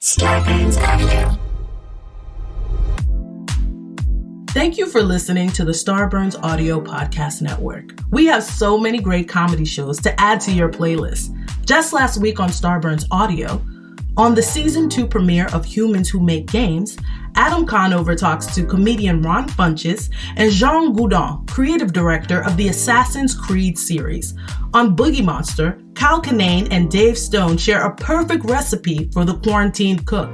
Starburns Audio. Thank you for listening to the Starburns Audio Podcast Network. We have so many great comedy shows to add to your playlist. Just last week on Starburns Audio, on the Season 2 premiere of Humans Who Make Games, Adam Conover talks to comedian Ron Funches and Jean Goudon, creative director of the Assassin's Creed series. On Boogie Monster, Kyle Kinane and Dave Stone share a perfect recipe for the quarantined cook.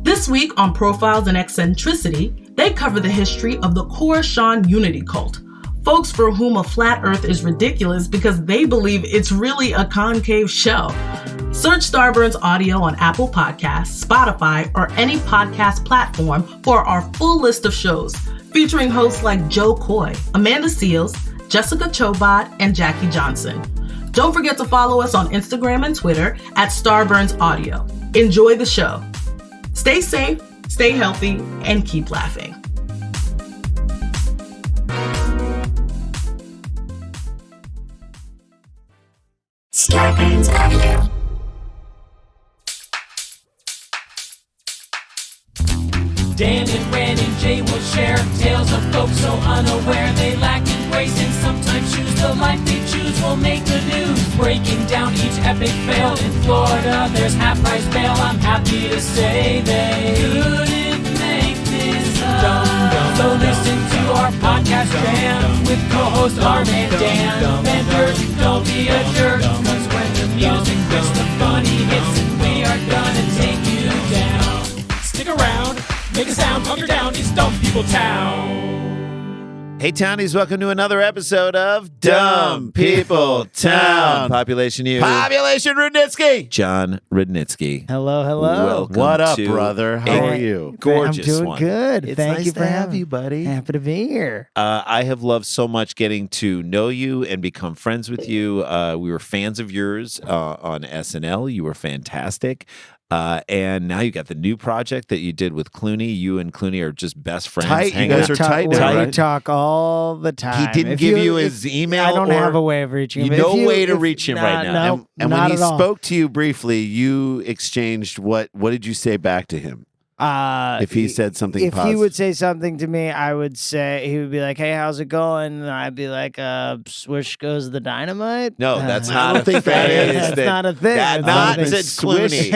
This week on Profiles and Eccentricity, they cover the history of the Khorasan Unity cult, folks for whom a flat earth is ridiculous because they believe it's really a concave shell. Search Starburns Audio on Apple Podcasts, Spotify, or any podcast platform for our full list of shows, featuring hosts like Joe Coy, Amanda Seals, Jessica Chobot, and Jackie Johnson. Don't forget to follow us on Instagram and Twitter at Starburns Audio. Enjoy the show. Stay safe, stay healthy, and keep laughing. Starburns Audio. Dan and Ren and Jay will share tales of folks so unaware they lack in grace and sometimes choose the life they choose will make the news. Breaking down each epic fail in Florida, there's half-price bail. I'm happy to say they couldn't make this up. So listen to our podcast jam with co-host Arm and Dan. Benders, don't be a jerk, cause when the music hits, the funny hits, and we are gonna take you down. Stick around. Make a sound, hunker down, it's Dumb People Town. Hey, Townies, welcome to another episode of Dumb People Town. Population U. Population Rudnitsky. Jon Rudnitsky. Hello. Welcome What up, to brother? How are you? Gorgeous I'm doing one. good. It's Thank nice you to for have having you, buddy. Happy to be here. I have loved so much getting to know you and become friends with you. We were fans of yours on SNL. You were fantastic. And now you got the new project that you did with Clooney. You and Clooney are just best friends. Tight. You hanging guys out. are tight now, We right? talk all the time. He didn't If give you his email. I don't or- have a way of reaching him. No way to reach him right now. No, And not when he at all. spoke to you briefly, you exchanged what did you say back to him? If he said something if positive. he would say something to me, I would say, he would be like, "Hey, how's it going?" And I'd be like, "Swish goes the dynamite." No, that's I not don't a think that phrase. is. That's not a thing. That That's not not a said thing.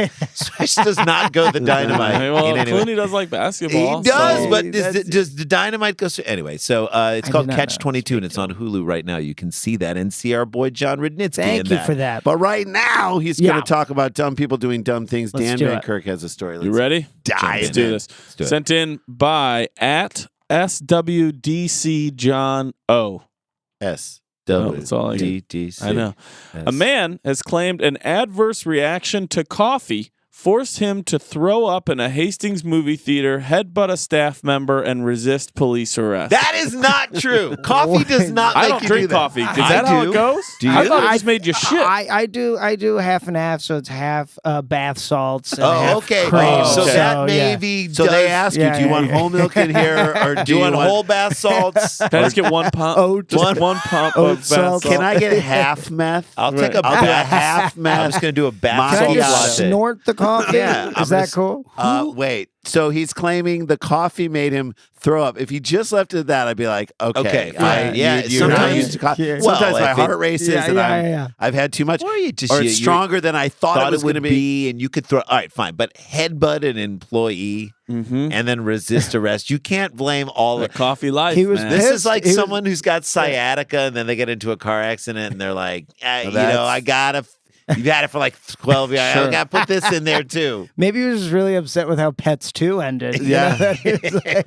Clooney. Swish does not go the dynamite. Hey, well, in any way. Clooney does like basketball. He does, so- but That's- does the dynamite go? Anyway, so it's I called did not Catch know. 22, and it's on Hulu right now. You can see that and see our boy Jon Rudnitsky. Thank in you that. for that. But right now, he's going Yeah. to talk about dumb people doing dumb things. Let's Dan do Van it. Kirk has a story. You ready? Dive Let's Let's do in. this. do it. Sent in by at SWDC John O. S. No, that's all I D D C. I know. S. A man has claimed an adverse reaction to coffee forced him to throw up in a Hastings movie theater, headbutt a staff member, and resist police arrest. That is not true. Coffee does not I make don't you drink do that. coffee. Is I that how do. it goes? Do I you? thought it just made you shit. I do half and half, so it's half bath salts and Oh, half okay. cream. So okay. that yeah. maybe So does, they ask you, Yeah, do you yeah, want yeah. whole milk in here or do you want whole bath salts? Can I just get one pump? Oat. One pump Oat of bath salt. salt. Can I get half meth? I'll take a I'll do a bath. half I'm meth. just going to do a bath Can I salt Can I just just latte. snort the coffee? Yeah, I'm Is that gonna cool? Wait. So he's claiming the coffee made him throw up. If he just left it at that, I'd be like, okay, fine. Yeah, you're not sometimes- used to coffee. Yeah. Sometimes Well, my if it- heart races Yeah, and yeah. I've had too much. Or you just Or you- it's you stronger than I thought it was going to be. and you could throw. All right, fine, but headbutt an employee Mm-hmm. and then resist arrest. You can't blame all The of coffee life. He was man. This is pissed. like He was- someone who's got sciatica and then they get into a car accident and they're like, you know, that's- I gotta. You've had it for like 12 years. I Sure. gotta put this in there too. Maybe he was just really upset with how Pets 2 ended. You Yeah. know, that he was like,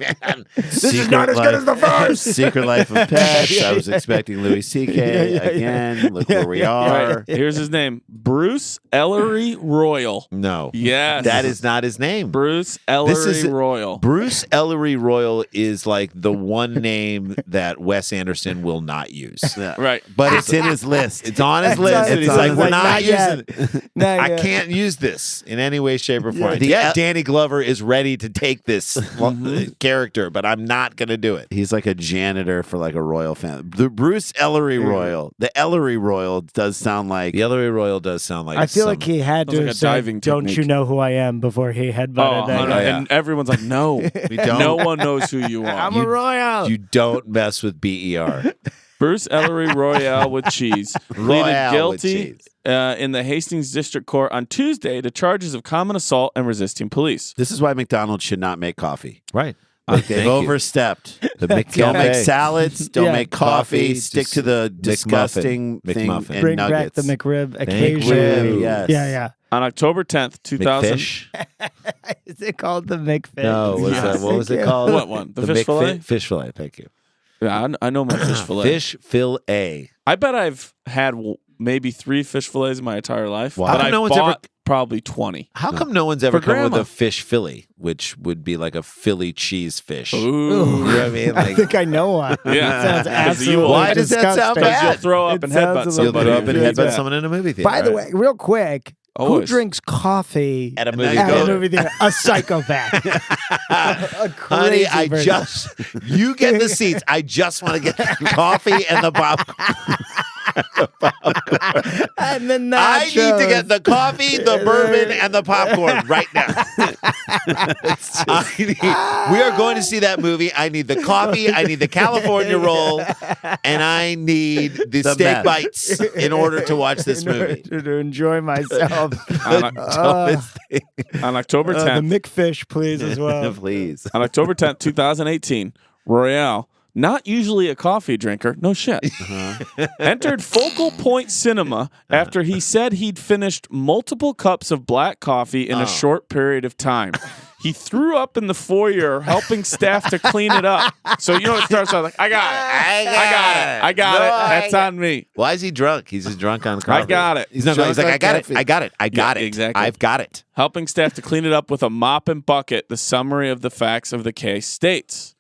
This is not as good as the first. Secret Life of Pets. I was expecting Louis C.K. Yeah, yeah, again. Look where we All are. right, here's his name. Bruce Ellery Royal. No, Yes. that is not his name. Bruce Ellery is- Royal. Bruce Ellery Royal is like the one name that Wes Anderson will not use. Yeah. Right. But it's in his list. It's on his list. on- And he's it's like, on we're his- not not yet, yet. I can't use this in any way, shape, or form. The- Yeah, Danny Glover is ready to take this character, but I'm not going to do it. He's like a janitor for like a royal family. The Bruce Ellery Royal. The Ellery Royal does sound like. The Ellery Royal does sound like I feel like he had Sounds to like a have said, diving "Don't you technique." know who I am?" before he headbutted Oh, that guy. and everyone's like, no, We don't. no one knows who you are. I'm a royal. you don't mess with BER. Bruce Ellery Royale with cheese pleaded Royale with guilty cheese. in the Hastings District Court on Tuesday to charges of common assault and resisting police. This is why McDonald's should not make coffee. Right. Like they've overstepped. The Don't make salads. Don't Yeah. make coffee. Coffee, Stick just to the disgusting thing McMuffin. and Bring nuggets. back the McRib McRib, occasionally. yes. Yeah. On October 10th, 2000. McFish? Is it called the McFish? No, Yes. what was it called? What one? The fish McFi- fillet? Fish fillet, thank you. Yeah, I know my fish fillet. Fish fillet. I bet I've had maybe 3 fish fillets in my entire life. Wow. But How come I no one's bought ever- probably 20. How come no one's ever For come with grandma. a fish Philly, which would be like a Philly cheese fish? Ooh. You know what I mean? I Like, think I know why. Yeah. Sounds Because you absolutely will- Why does that sound disgusting. Because you'll bad? throw up It and sounds a headbutt little you'll somebody. throw up and if you do headbutt that. someone in a movie theater. By the way, real quick, Always. who drinks coffee At a And movie then at a go- theater. movie theater? A psychopath. A Honey, crazy I person. just, you get the seats. I just want to get coffee and the popcorn. And then I need to get the coffee, the bourbon, and the popcorn right now. We are going to see that movie. I need the coffee, I need the California roll, and I need the The steak best. bites in order to watch this in order movie. to enjoy myself. On October The 10th, McFish, please, as well. Please. on October 10th, 2018, Royale, not usually a coffee drinker, no shit, entered Focal Point Cinema after he said he'd finished multiple cups of black coffee in a short period of time. He threw up in the foyer, helping staff to clean it up. So you know it starts out like, I got it. That's on me. Why is he drunk? He's just drunk on coffee. I got it. He's not. Drunk He's like, on I got coffee. it. I got it. I got Yeah, it. exactly. I've got it. Helping staff to clean it up with a mop and bucket, the summary of the facts of the case states.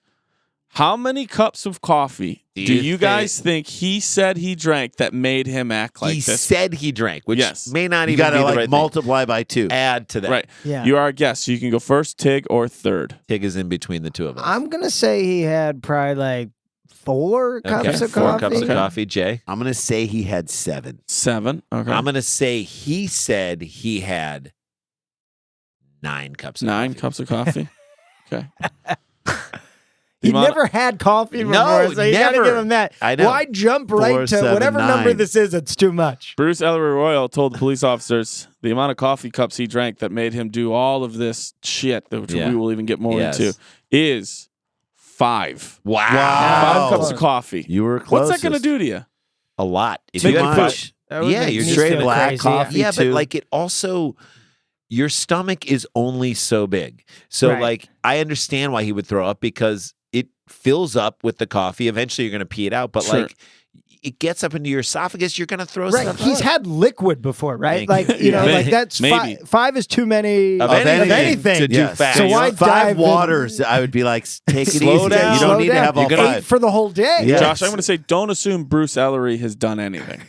How many cups of coffee do you you guys think he said he drank that made him act like He this? said he drank, which Yes. may not You even got to be the like right multiply by 2. thing. Add to that. Right. Yeah. You are a guest, so you can go first, Tig, or third. Tig is in between the two of us. I'm going to say he had probably like 4 cups of 4 coffee. cups of coffee. Jay. I'm going to say he had 7. 7. Okay. I'm gonna say he said he had 9 cups. Of 9 coffee. cups of coffee. Okay. He Imani- never had coffee before, No, so you got to never. give him that. I know. Why jump right 4, to 7, whatever 9. number this is? It's too much. Bruce Ellery Royal told the police officers the amount of coffee cups he drank that made him do all of this shit, which Yeah. we will even get more Yes. into, is 5. Wow. 5 cups of coffee. You were close. What's that going to do to you? A lot. If Too you had much. That would Yeah, make you're me straight feel black crazy. coffee. yeah, but too. like it also, your stomach is only so big. So Right. like, I understand why he would throw up because it fills up with the coffee. Eventually, you're going to pee it out, but Sure. like, it gets up into your esophagus. You're going to throw Right, stuff he's up. had liquid before, right? Thank Like you. you know, Yeah. like that's Maybe. 5 is too many Of anything. to do Yes. fast. So why 5 dive in- waters? I would be like, take it Slow easy. down. You Slow don't need to down. have all You're gonna 5. Eat for the whole day. Yeah. Josh, I'm going to say don't assume Bruce Ellery has done anything.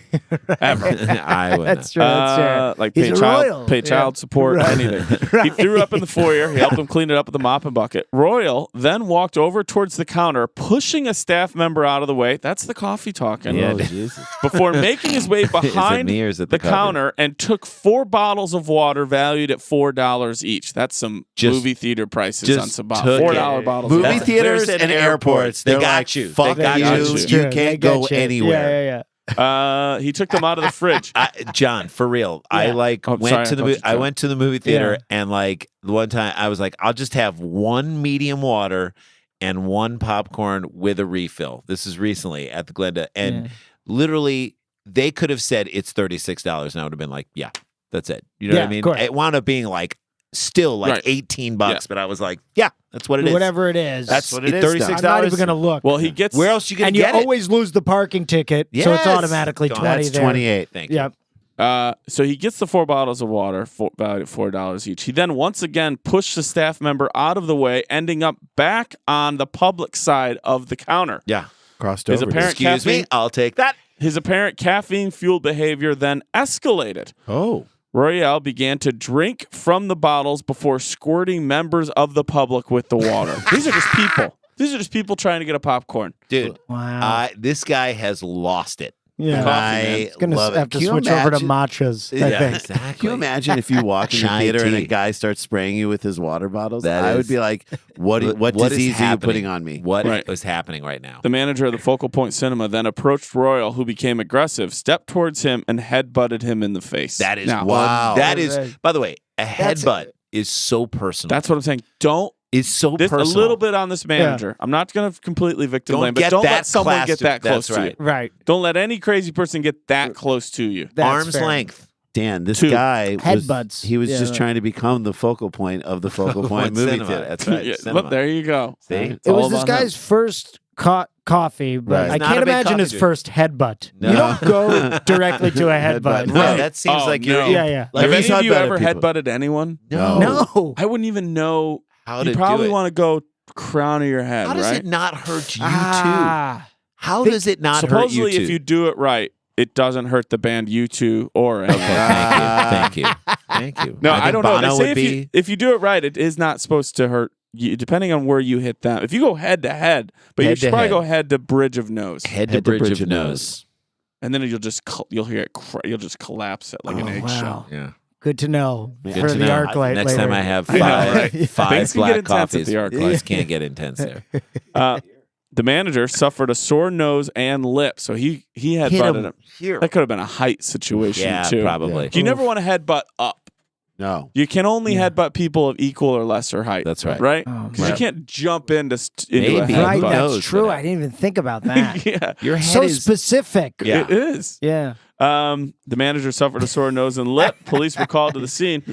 Ever. I would. That's true. That's true. Like He's pay a royal. pay Yeah. child support, Right. anything. He threw up in the foyer. He helped him clean it up with a mop and bucket. Royal then walked over towards the counter, pushing a staff member out of the way. That's the coffee talking. Yeah, Oh, dude. Jesus. Before making his way behind me or is it the the cover? counter and took 4 bottles of water valued at $4 each. That's some Just- movie theater prices just on some bottles. took $4 it. bottles. Movie of water. theaters There's and an airports. They They're got like, you. Fuck They got you. you. You It's true. They can't get go you. anywhere. Yeah. He took them out of the fridge. John, for real. I Yeah. like Oh, went sorry, to I the thought you I were- went to the movie theater Yeah. and like one time I was like, I'll just have 1 medium water and 1 popcorn with a refill. This is recently at the Glenda, and Yeah. literally they could have said it's $36, and I would have been like, yeah, that's it. You know Yeah, what I of mean? course. It wound up being like still like Right. $18, Yeah. but I was like, yeah, that's what it is. Whatever it is. That's what it is, $36. I'm not even going to look. Well, he gets. Where else you gonna and you get it? always lose the parking ticket, so it's Yes. automatically That's 20 That's there. 28. Thank you. Yep. So he gets the 4 bottles of water, valued at $4 each. He then once again pushed the staff member out of the way, ending up back on the public side of the counter. Yeah. Crossed His over. apparent Excuse me, caffeine. I'll take that. His apparent caffeine-fueled behavior then escalated. Oh. Royale began to drink from the bottles before squirting members of the public with the water. These are just people. These are just people trying to get a popcorn. Dude, Wow. this guy has lost it. Yeah. I Gonna love have it. to Can you switch over to imagine- matchas. I Yeah, think. exactly. Can you imagine if you walk in the Chai theater and a tea. guy starts spraying you with his water bottles? That I is- would be like, what is disease are you happening? putting on me? What Right. is happening right now? The manager of the Focal Point Cinema then approached Royal, who became aggressive, stepped towards him, and headbutted him in the face. That is Now, wow. That is, Right. by the way, a That's- headbutt is so personal. That's what I'm saying. Don't. It's so This, a personal. little bit on this manager. I'm not going to completely victim Don't blame, but get don't that let someone class get to- that close that's to right. you. Right. Don't let any crazy person get that close to you. That's Arm's fair. length. Dan, this Two. guy Headbutts. he was Yeah, just right. trying to become the focal point of the focal point movie Cinema. theater. That's right. Yeah, Cinema. look, there you go. See? It's It all was this about him. guy's first coffee, but Right. I He's not can't a big imagine coffee his drinker. first headbutt. No. You don't go directly to a headbutt. Headbutt. No, Right. that seems Oh, like you're. no. Yeah, yeah. Like, Have he's any of you headbutted ever people. headbutted anyone? No. No. I wouldn't even know. How You to probably do it. want to go crown of your head, How does right? it not hurt you too? Ah. How does it not hurt you Supposedly, too? if you do it right, it doesn't hurt the band U2 or anyone. Thank you. Thank you. No, I think don't know. They Bono say would if you do it right, it is not supposed to hurt you, depending on where you hit them. If you go head to head, but you Head should to probably head. go head to bridge of nose, head to bridge of nose. and then you'll just you'll hear it. You'll just collapse it like an eggshell. Wow. Yeah. Good to know Good for to the know. arc light Next later. time I have I know, five, right? five Things can get black intense at coffees. the arc light. Things can't get intense there. The manager suffered a sore nose and lip, so he Hit headbutted him him. here. That could have been a height situation Yeah, too. probably. You never want to headbutt up. No. You can only headbutt people of equal or lesser height. That's right. Right? Oh, 'Cause you Right. can't jump into a Maybe. headbutt. Right, Who that's knows true. what I didn't even think about that. Yeah, Your head So is. specific. Yeah. it is. Yeah. The manager suffered a sore nose and lip. Police were called to the scene.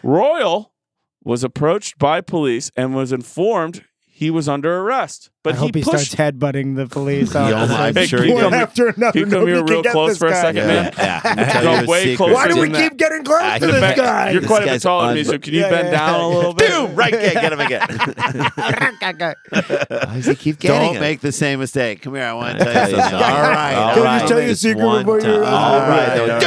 Royal was approached by police and was informed he was under arrest. But I hope he pushed. starts headbutting the police. Yeah, I'm Hey, sure can he you did. come, after another. can you come here Nobody real can get close this for a guy. second, man? Yeah. Let me tell Go you a way secret. closer Why do we than that. keep getting close to In this fact, guy? You're quite a bit guy's taller than me, so can you Yeah, bend yeah, down a yeah. little bit? Boom! Right, get him again. Why does he keep getting Don't him? make the same mistake. Come here, I want to tell you something. All right, all Can I right. just tell you a This secret one before you? time. All right.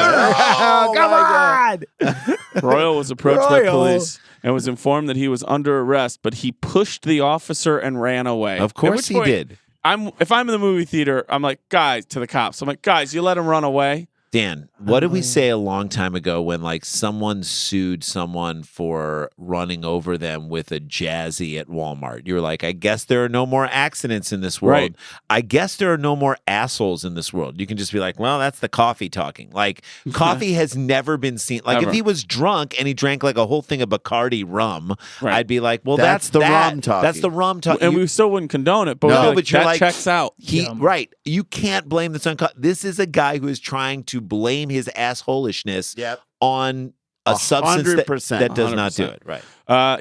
Oh, come on! Royal was approached by Royal. police and was informed that he was under arrest, but he pushed the officer and ran away. Of At course which he point, did. If I'm in the movie theater, I'm like, guys, to the cops. I'm like, guys, you let him run away. Dan, what did we say a long time ago when like someone sued someone for running over them with a Jazzy at Walmart? You were like, I guess there are no more accidents in this world. Right. I guess there are no more assholes in this world. You can just be like, well, that's the coffee talking. Like coffee has never been seen. Like Ever. if he was drunk and he drank like a whole thing of Bacardi rum, Right. I'd be like, well, That's that's the that. rum talking. That's the rum talking. And we still wouldn't condone it, but, No, we'd be like, but you're that like- checks out. Right. You can't blame this on. This is a guy who is trying to blame his assholishness Yep. on a substance 100%. that does not do 100%. it. Right.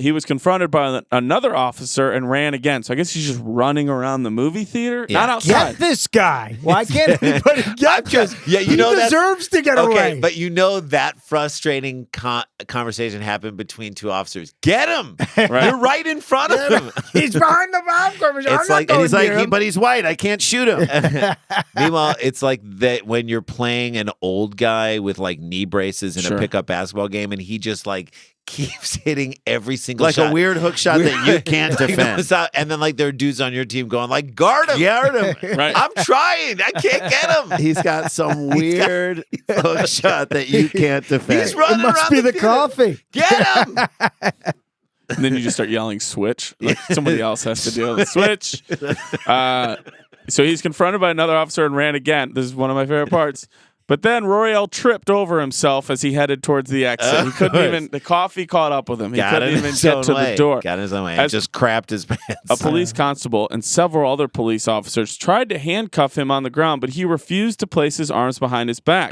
He was confronted by another officer and ran again. So I guess he's just running around the movie theater, Yeah. not outside. Get this guy. Why can't anybody get this? Yeah, you he know that- deserves to get Okay, away. but you know that frustrating conversation happened between two officers. Get him! Right. You're right in front of him. He's behind the popcorn machine. I'm It's not like- going And he's like, near him. but he's white. I can't shoot him. Meanwhile, it's like that when you're playing an old guy with like knee braces in Sure. a pickup basketball game, and he just like keeps hitting every single Like shot. a weird hook shot that you can't Like, defend. goes out, and then like there are dudes on your team going like, guard him, Guard him. Right. I'm trying, I can't get him. He's got some weird hook shot that you can't defend. He's running It must around be the field. coffee. Get him! And then you just start yelling switch. Like somebody else has to deal with the switch. So he's confronted by another officer and ran again. This is one of my favorite parts. But then Royale tripped over himself as he headed towards the exit. He couldn't even, the coffee caught up with him. He Got couldn't in even his get own to way. the door. Got in his own way. As- Just crapped his pants. A police constable and several other police officers tried to handcuff him on the ground, but he refused to place his arms behind his back.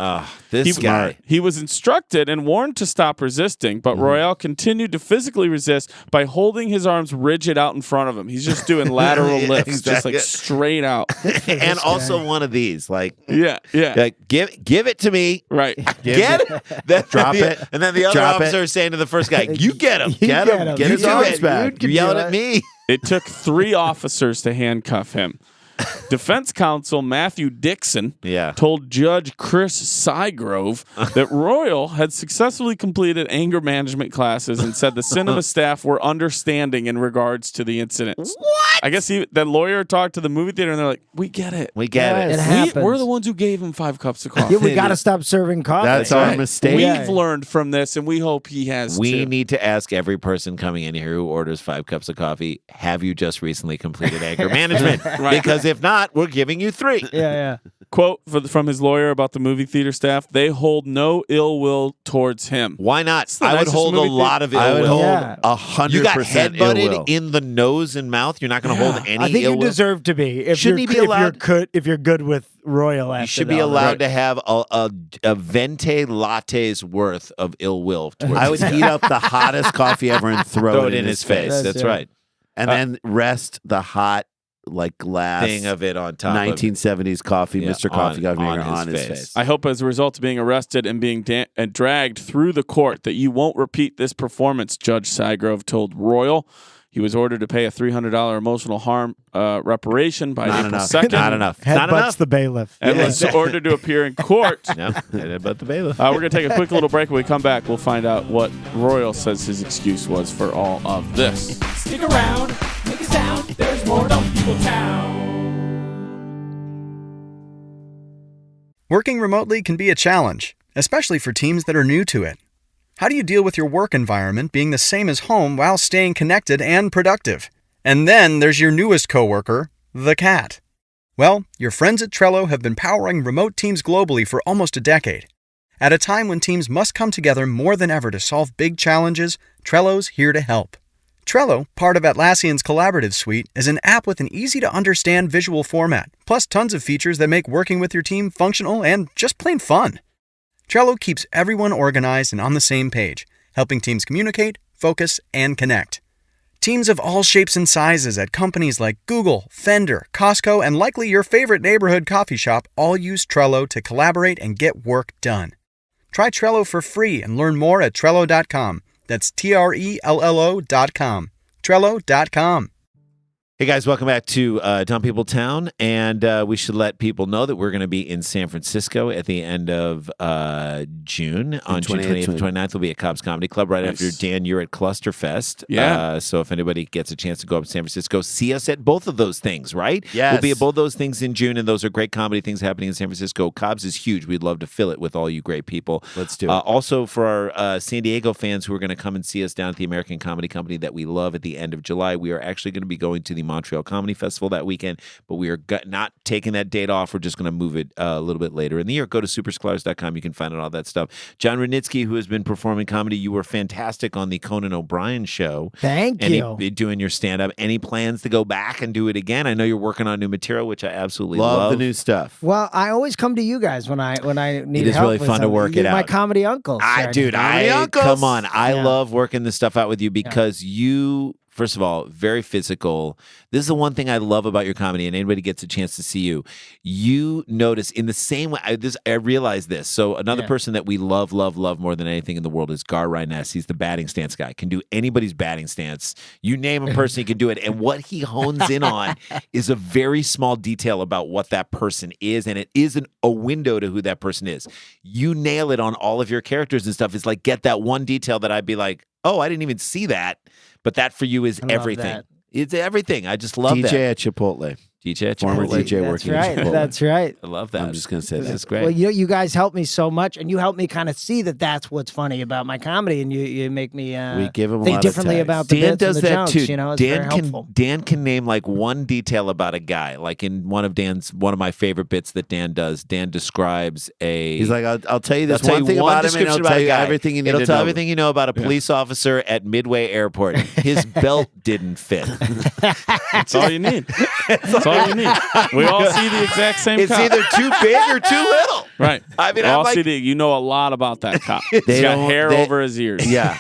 This guy. He was instructed and warned to stop resisting, but Royale continued to physically resist by holding his arms rigid out in front of him. He's just doing lateral Yeah, lifts, just exactly. like straight out. And also one of these, like, Yeah. like give it to me. Right. Get it. Then Drop the- it. And then the other Drop officer it. is saying to the first guy, you get him. You Get him. Get You his do arms it. back. You're yelling at me. It took 3 officers to handcuff him. Defense counsel Matthew Dixon Yeah. told Judge Chris Sygrove that Royal had successfully completed anger management classes and said the cinema staff were understanding in regards to the incident. What? I guess the lawyer talked to the movie theater and they're like, we get it. We get It it. happens. We're the ones who gave him 5 cups of coffee. Yeah, we got to stop serving coffee. That's our mistake. We've learned from this, and we hope he has We too. need to ask every person coming in here who orders 5 cups of coffee, have you just recently completed anger management? Because if not, we're giving you 3. Yeah. Quote from his lawyer about the movie theater staff, they hold no ill will towards him. Why not? the I would nicest hold a movie lot of ill I would will. hold Yeah. 100% You got ill headbutted will. in the nose and mouth. You're not going to hold any I think ill you will. deserve to be. If Shouldn't you're, he be allowed- if you're good with Royal after You should be all allowed that. to have a venti latte's worth of ill will. Towards I would heat up the hottest coffee ever and throw it in his face. That's right. right. And then rest the hot glass Thing of it on top. 1970s coffee, Yeah, Mr. Coffee Maker on on his his face. face. I hope as a result of being arrested and being dragged through the court that you won't repeat this performance, Judge Sygrove told Royal. He was ordered to pay a $300 emotional harm reparation by Not April enough. 2nd. Not enough. Not Headbutts enough. the bailiff. And was ordered to appear in court. No, but the bailiff. We're going to take a quick little break. When we come back, we'll find out what Royal says his excuse was for all of this. Stick around, make a sound. There's more Dumb People Town. Working remotely can be a challenge, especially for teams that are new to it. How do you deal with your work environment being the same as home while staying connected and productive? And then there's your newest coworker, the cat. Well, your friends at Trello have been powering remote teams globally for almost a decade. At a time when teams must come together more than ever to solve big challenges, Trello's here to help. Trello, part of Atlassian's collaborative suite, is an app with an easy-to-understand visual format, plus tons of features that make working with your team functional and just plain fun. Trello keeps everyone organized and on the same page, helping teams communicate, focus, and connect. Teams of all shapes and sizes at companies like Google, Fender, Costco, and likely your favorite neighborhood coffee shop all use Trello to collaborate and get work done. Try Trello for free and learn more at Trello.com. That's Trello.com. Trello.com. Hey guys, welcome back to Dumb People Town, and we should let people know that we're going to be in San Francisco at the end of June. On June 28th and 29th, we'll be at Cobb's Comedy Club. Right after Dan, you're at Clusterfest. Yeah. So if anybody gets a chance to go up to San Francisco, see us at both of those things, right? Yes. We'll be at both those things in June, and those are great comedy things happening in San Francisco. Cobb's is huge. We'd love to fill it with all you great people. Let's do it. Also, for our San Diego fans who are going to come and see us down at the American Comedy Company that we love at the end of July, we are actually going to be going to the Montreal Comedy Festival that weekend, but we are not taking that date off. We're just going to move it a little bit later in the year. Go to superscholars.com. You can find out all that stuff. Jon Rudnitsky, who has been performing comedy, you were fantastic on the Conan O'Brien show. Thank you. Doing your stand-up. Any plans to go back and do it again? I know you're working on new material, which I absolutely Love the new stuff. Well, I always come to you guys when I need It is help really with fun to something. work You're it my out. comedy uncle. Come on. I Yeah. love working this stuff out with you because you, first of all, very physical. This is the one thing I love about your comedy, and anybody gets a chance to see you. You notice in the same way, I realize this. So another person that we love more than anything in the world is Gar Ryness. He's the batting stance guy. Can do anybody's batting stance. You name a person, he can do it. And what he hones in on is a very small detail about what that person is, and it isn't a window to who that person is. You nail it on all of your characters and stuff. It's like, get that one detail that I'd be like, oh, I didn't even see that. But that for you is I love everything. that. It's everything. I just love DJ that. at Chipotle. DJ at Former Chipotle. DJ That's working right. at Chipotle. That's right. I love that. I'm just going to say This that. is great. Well, you guys help me so much, and you help me kind of see that that's what's funny about my comedy, and you make me We give him a think lot of differently tags. about the Dan bits does and the that jokes. too. You know, it's very helpful. Dan can name like one detail about a guy. Like in one of my favorite bits that Dan does. Dan describes a. He's like, I'll tell you this I'll tell one you thing one about him, and description I'll about tell a you guy. everything you need It'll to tell know. everything you know about a police officer at Midway Airport. His belt didn't fit. That's all you need. That's all you need. We all see the exact same It's cop. either too big or too little. Right. I mean, we I'm all like, see you know a lot about that cop. They He's got don't- hair they- over his ears. Yeah.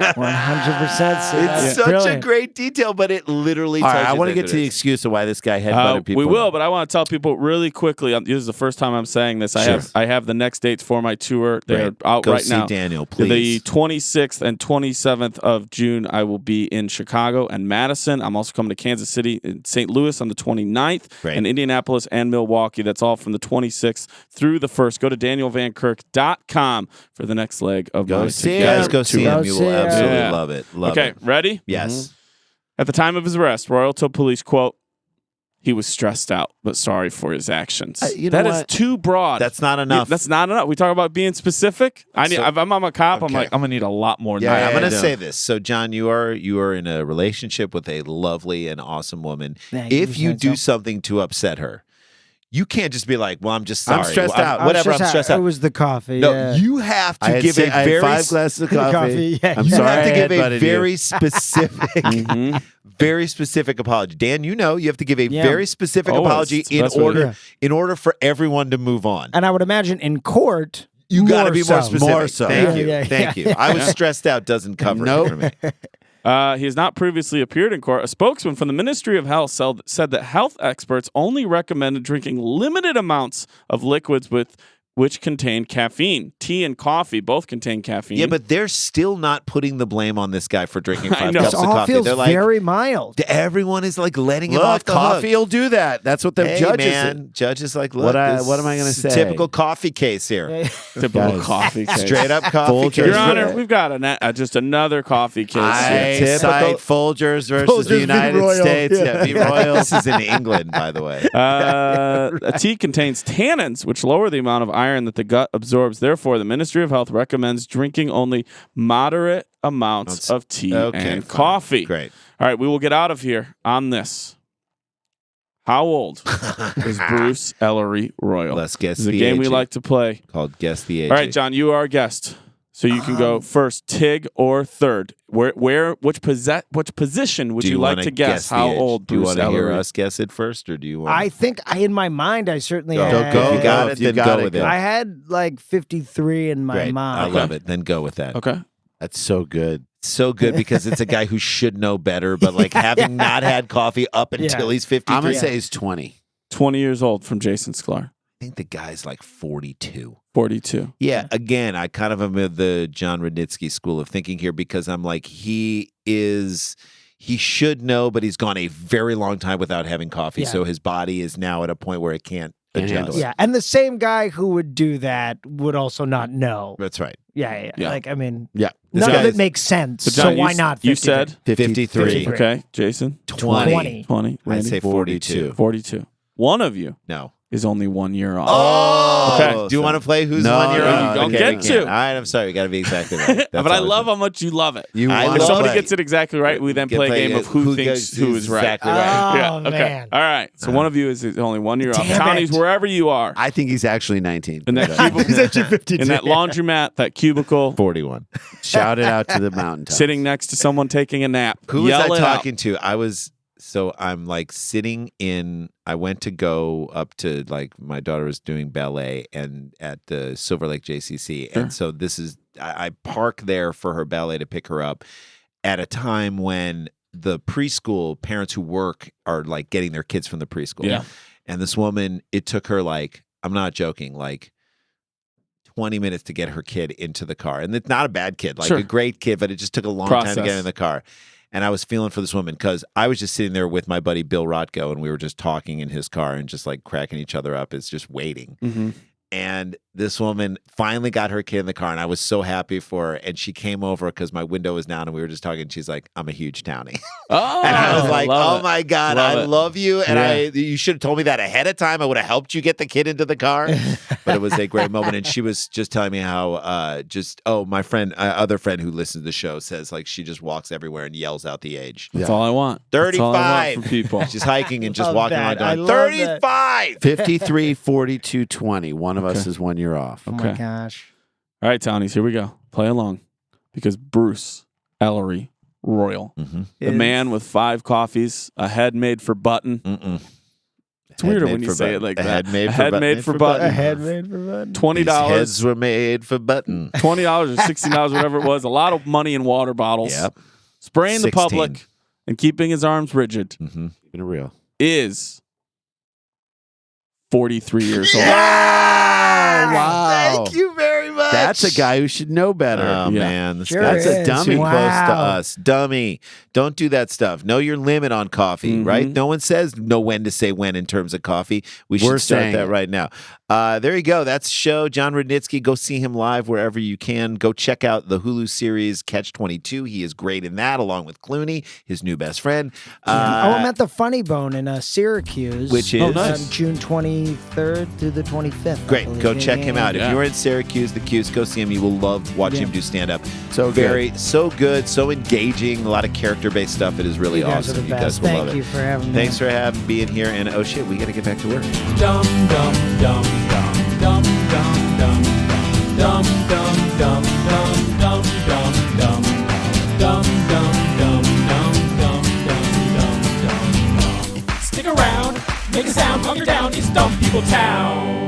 100%. it's such a great detail, but it literally. All right, tells I you want to that get to it the is. excuse of why this guy headbutted people. We will, but I want to tell people really quickly. This is the first time I'm saying this. Sure. I have the next dates for my tour. They're Great. out Go right see now. Daniel, The please. 26th and 27th of June, I will be in Chicago and Madison. I'm also coming to Kansas City and St. Louis Louis on the 29th, Right. and Indianapolis and Milwaukee. That's all from the 26th through the 1st. Go to danielvankirk.com for the next leg of Go my see Together Guys, go see tour. him. You will absolutely Yeah. love it. Love Okay, it. ready? Yes. At the time of his arrest, Royal told police, quote, he was stressed out, but sorry for his actions. You know That is what? too broad. That's not enough. That's not enough. We talk about being specific. So- if I'm a cop, I'm Okay. like, I'm going to need a lot more than Yeah, that. I'm going to yeah. say this. So, John, you are in a relationship with a lovely and awesome woman. Thank If you you do so- something to upset her, you can't just be like, "Well, I'm just sorry. I'm stressed Well, out. Whatever, I'm stressed out." It was the coffee. No, yeah. you have I to had give I a had very 5 glasses of coffee. Coffee, yeah. I'm you sorry. have to I give a headbutted very you. specific, Mhm. very specific apology. Dan, you know you have to give a Yeah. very specific Always. apology It's the best way to do in order for everyone to move on. And I would imagine in court, You got to be more so. specific. More so. Thank Yeah, you. yeah, Thank you. I was stressed out. Doesn't cover Nope. it for me. He has not previously appeared in court. A spokesman from the Ministry of Health said that health experts only recommended drinking limited amounts of liquids which contain caffeine. Tea and coffee bough contain caffeine. Yeah, but they're still not putting the blame on this guy for drinking 5 know. cups this of all coffee. feels They're like, very mild. everyone is like letting him off Look, the coffee hook. will do that. That's what the Hey, judges. man, judges like, look, What am I this gonna is a say? typical coffee case here. typical Guys. coffee case. Straight up coffee Folgers. case. Your Honor, we've got just another coffee case I here. cite Folgers versus Folgers the v. United Royal. States. Yeah. Yeah, be Royal. This is in England, by the way. A tea contains tannins, which lower the amount of iron that the gut absorbs. Therefore, the Ministry of Health recommends drinking only moderate amounts of tea Okay, and fine. coffee. Great. All right, we will get out of here on this. How old is Bruce Ellery Royal? Let's guess This is a the game we age. like to play. Called Guess the Age. All right, John, you are our guest. So you can go first, Tig, or third. Which position would Do you like wanna to guess the how age? old Do you Bruce want to hear Ellery? us guess it first, or do you want? I think in my mind, I certainly Go. had. Go. You got Go. it. You Then got go it. with it. I had like 53 in my Great. I mind. love it. Then go with that. Okay. That's so good. So good because it's a guy who should know better, but like having not had coffee up until Yeah. he's 53. I'm gonna say he's 20. 20 years old from Jason Sklar. I think the guy's like 42. 42. Yeah, again, I kind of am of the Jon Rudnitsky school of thinking here because I'm like, he should know, but he's gone a very long time without having coffee. Yeah. So his body is now at a point where it can't Can't handle adjust. it. Yeah, and the same guy who would do that would also not know. That's right. Yeah. Yeah. Like, I mean, Yeah. This none of guy's it makes sense. So, So, John, why you, not? You 53? said 53. 53. okay, Jason. 20. 20. I'd Randy? say 42. 42. One of you No. is only 1 year off. Oh, Okay. Do you want to play who's No, 1 year no, off? you don't Okay, get we to. can't. All right, I'm sorry. We got to be exactly right. but I love how much you love it. You I want If love to somebody play. gets it exactly right, we then Get play a play game it. of who Who thinks goes- who is right. exactly right. Oh, Yeah, okay. man. All right. So one of you is only 1 year off. Damn Townies, it. wherever you are. I think he's actually 19. In that cubicle, in that laundromat, that cubicle, 41. Shout it out to the mountaintop. sitting next to someone taking a nap. Who was Yell I it out. talking to? I'm like sitting I went to go up to like my daughter was doing ballet and at the Silver Lake JCC. Sure. And so I park there for her ballet to pick her up at a time when the preschool parents who work are like getting their kids from the preschool. Yeah. And this woman, it took her like, I'm not joking, like 20 minutes to get her kid into the car. And it's not a bad kid, like Sure. a great kid, but it just took a long time to Process. get in the car. And I was feeling for this woman because I was just sitting there with my buddy Bill Rotko and we were just talking in his car and just like cracking each other up. It's just waiting. Mhm. And this woman finally got her kid in the car and I was so happy for her. And she came over because my window was down and we were just talking. And she's like, I'm a huge townie. Oh, And I was like, love oh it. my God, Love I it. love you. And Yeah. you should have told me that ahead of time. I would have helped you get the kid into the car. But it was a great moment. And she was just telling me how my friend, other friend who listens to the show says like she just walks everywhere and yells out the age. That's all I want. That's all I 35. want from people. She's hiking and just Love walking that. around I going, love that. 35. 53, 42, 20. One of us Okay. is 1 year off. Oh my Okay. gosh. All right, Townies, here we go. Play along. Because Bruce Ellery Royal, Mm-hmm. the man with 5 coffees, a head made for Button. Mm-mm. It's weirder when you say it like A that. head made A for head button. made for Button. A head made for fun. $20. These heads were made for button. $20 or $16, whatever it was. A lot of money in water bottles. Yep. Spraying the 16. public and keeping his arms rigid Mm-hmm. Keeping it real. is 43 years old. Wow. Thank you very much. That's a guy who should know better. Oh, Yeah. man. This Sure guy's is. dummy. too close to Wow. us. Dummy. Don't do that stuff. Know your limit on coffee, right? No one says know when to say when in terms of coffee. We're start saying that it. right now. There you go. That's the show. Jon Rudnitsky. Go see him live wherever you can. Go check out the Hulu series Catch 22. He is great in that, along with Clooney, his new best friend. I'm at the Funny Bone in Syracuse, Which is? Oh, nice. June 23rd through the 25th. I Great. believe. Go check him out. If Yeah. you're in Syracuse, the Cuse, go see him. You will love watching him do stand up. So so good, so engaging. A lot of character based stuff. It is really You guys awesome. are the You guys best. will Thank love you it. for having me. Thanks for being here. And oh shit, we got to get back to work. Dum dum dum dum dum dum dum dum dum dum dum dum dum dum dum dum dum dum dum dum. Stick around, make a sound, hunker down. It's Dumb People Town.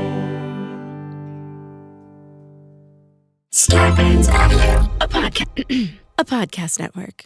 Starburns Audio. A podcast network.